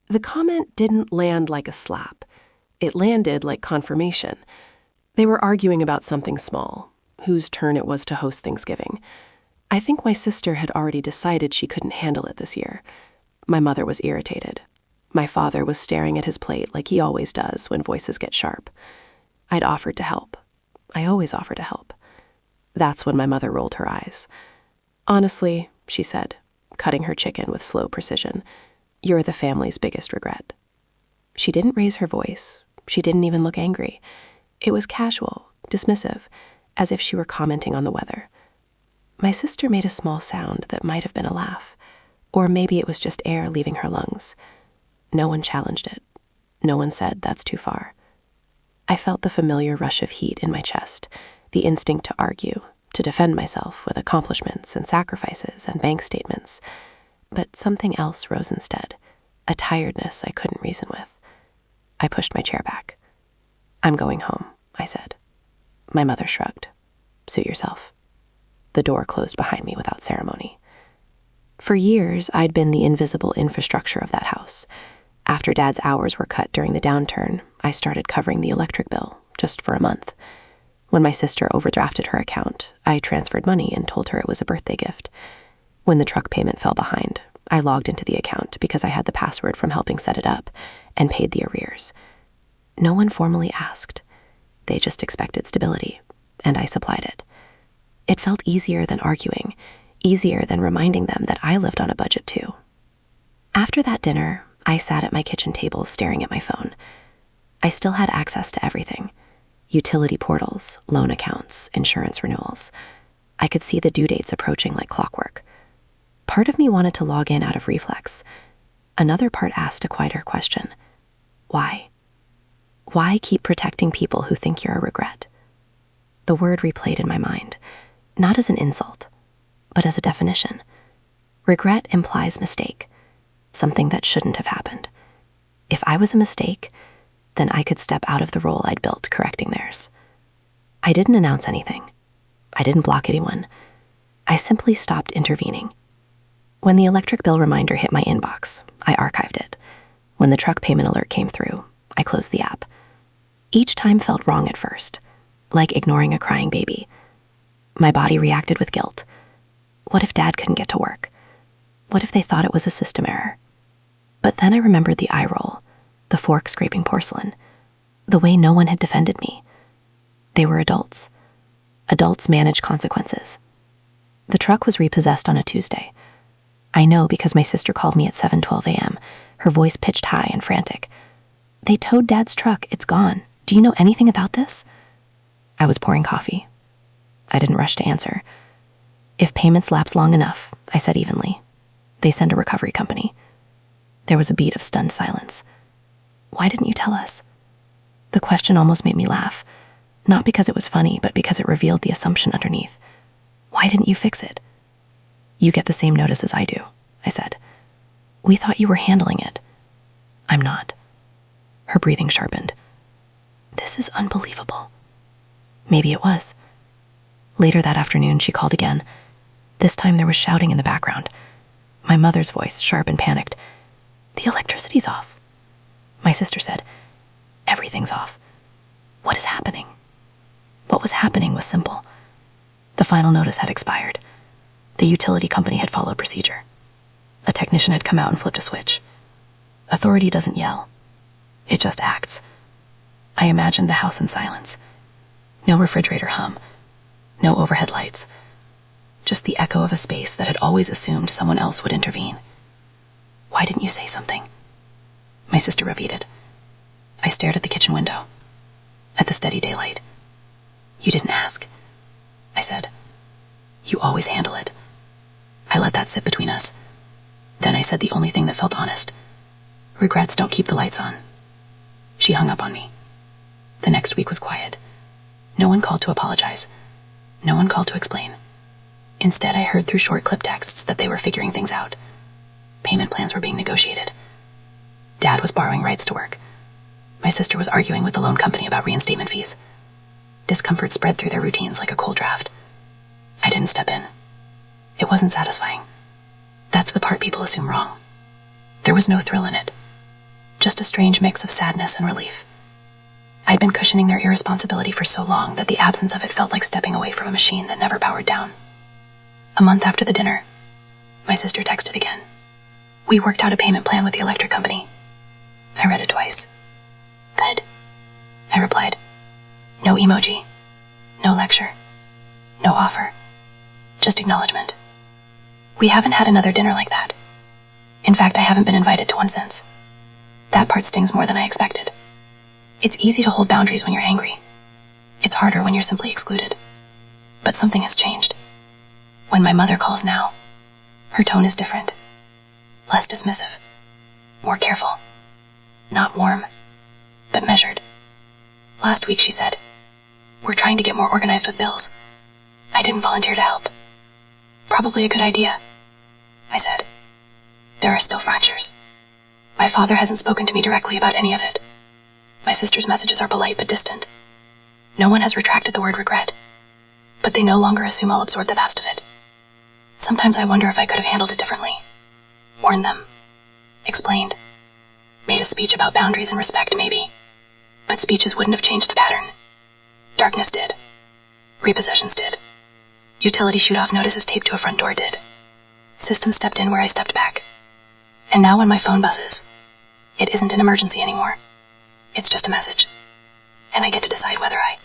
The comment didn't land like a slap. It landed like confirmation. They were arguing about something small, whose turn it was to host Thanksgiving. I think my sister had already decided she couldn't handle it this year. My mother was irritated. My father was staring at his plate like he always does when voices get sharp. I'd offered to help. I always offer to help. That's when my mother rolled her eyes. "Honestly," she said, cutting her chicken with slow precision, "you're the family's biggest regret." She didn't raise her voice. She didn't even look angry. It was casual, dismissive, as if she were commenting on the weather. My sister made a small sound that might have been a laugh, or maybe it was just air leaving her lungs. No one challenged it. No one said, "That's too far." I felt the familiar rush of heat in my chest, the instinct to argue, to defend myself with accomplishments and sacrifices and bank statements. But something else rose instead, a tiredness I couldn't reason with. I pushed my chair back. "I'm going home," I said. My mother shrugged. "Suit yourself." The door closed behind me without ceremony. For years, I'd been the invisible infrastructure of that house. After Dad's hours were cut during the downturn, I started covering the electric bill, just for a month. When my sister overdrafted her account, I transferred money and told her it was a birthday gift. When the truck payment fell behind, I logged into the account because I had the password from helping set it up and paid the arrears. No one formally asked. They just expected stability, and I supplied it. It felt easier than arguing, easier than reminding them that I lived on a budget too. After that dinner, I sat at my kitchen table staring at my phone. I still had access to everything: utility portals, loan accounts, insurance renewals. I could see the due dates approaching like clockwork. Part of me wanted to log in out of reflex. Another part asked a quieter question. Why? Why keep protecting people who think you're a regret? The word replayed in my mind, not as an insult, but as a definition. Regret implies mistake, something that shouldn't have happened. If I was a mistake, then I could step out of the role I'd built correcting theirs. I didn't announce anything. I didn't block anyone. I simply stopped intervening. When the electric bill reminder hit my inbox, I archived it. When the truck payment alert came through, I closed the app. Each time felt wrong at first, like ignoring a crying baby. My body reacted with guilt. What if Dad couldn't get to work? What if they thought it was a system error? But then I remembered the eye roll, the fork scraping porcelain, the way no one had defended me. They were adults. Adults manage consequences. The truck was repossessed on a Tuesday. I know because my sister called me at 7:12 a.m., her voice pitched high and frantic. "They towed Dad's truck. It's gone. Do you know anything about this?" I was pouring coffee. I didn't rush to answer. "If payments lapse long enough," I said evenly. "They send a recovery company." There was a beat of stunned silence. "Why didn't you tell us?" The question almost made me laugh, not because it was funny, but because it revealed the assumption underneath. "Why didn't you fix it?" "You get the same notice as I do," I said. "We thought you were handling it." "I'm not." Her breathing sharpened. "This is unbelievable." Maybe it was. Later that afternoon, she called again. This time there was shouting in the background. My mother's voice, sharp and panicked. "The electricity's off." My sister said, "Everything's off. What is happening?" What was happening was simple. The final notice had expired. The utility company had followed procedure. A technician had come out and flipped a switch. Authority doesn't yell. It just acts. I imagined the house in silence. No refrigerator hum. No overhead lights. Just the echo of a space that had always assumed someone else would intervene. "Why didn't you say something?" My sister repeated. I stared at the kitchen window, at the steady daylight. "You didn't ask," I said. "You always handle it." I let that sit between us. Then I said the only thing that felt honest. "Regrets don't keep the lights on." She hung up on me. The next week was quiet. No one called to apologize. No one called to explain. Instead, I heard through short clip texts that they were figuring things out. Payment plans were being negotiated. Dad was borrowing rights to work. My sister was arguing with the loan company about reinstatement fees. Discomfort spread through their routines like a cold draft. I didn't step in. It wasn't satisfying. That's the part people assume wrong. There was no thrill in it. just a strange mix of sadness and relief. I'd been cushioning their irresponsibility for so long that the absence of it felt like stepping away from a machine that never powered down. A month after the dinner, my sister texted again. We worked out a payment plan with the electric company. I read it twice. Good, I replied. No emoji, no lecture, no offer, just acknowledgement. We haven't had another dinner like that. In fact, I haven't been invited to one since. That part stings more than I expected. It's easy to hold boundaries when you're angry. It's harder when you're simply excluded. But something has changed. When my mother calls now, her tone is different. Less dismissive. More careful. Not warm, but measured. Last week she said, "We're trying to get more organized with bills." I didn't volunteer to help. "Probably a good idea," I said. There are still fractures. My father hasn't spoken to me directly about any of it. My sister's messages are polite but distant. No one has retracted the word regret, but they no longer assume I'll absorb the best of it. Sometimes I wonder if I could have handled it differently. Warned them. Explained. Made a speech about boundaries and respect, maybe. But speeches wouldn't have changed the pattern. Darkness did. Repossessions did. Utility shoot-off notices taped to a front door did. System stepped in where I stepped back. And now when my phone buzzes, it isn't an emergency anymore. It's just a message. And I get to decide whether I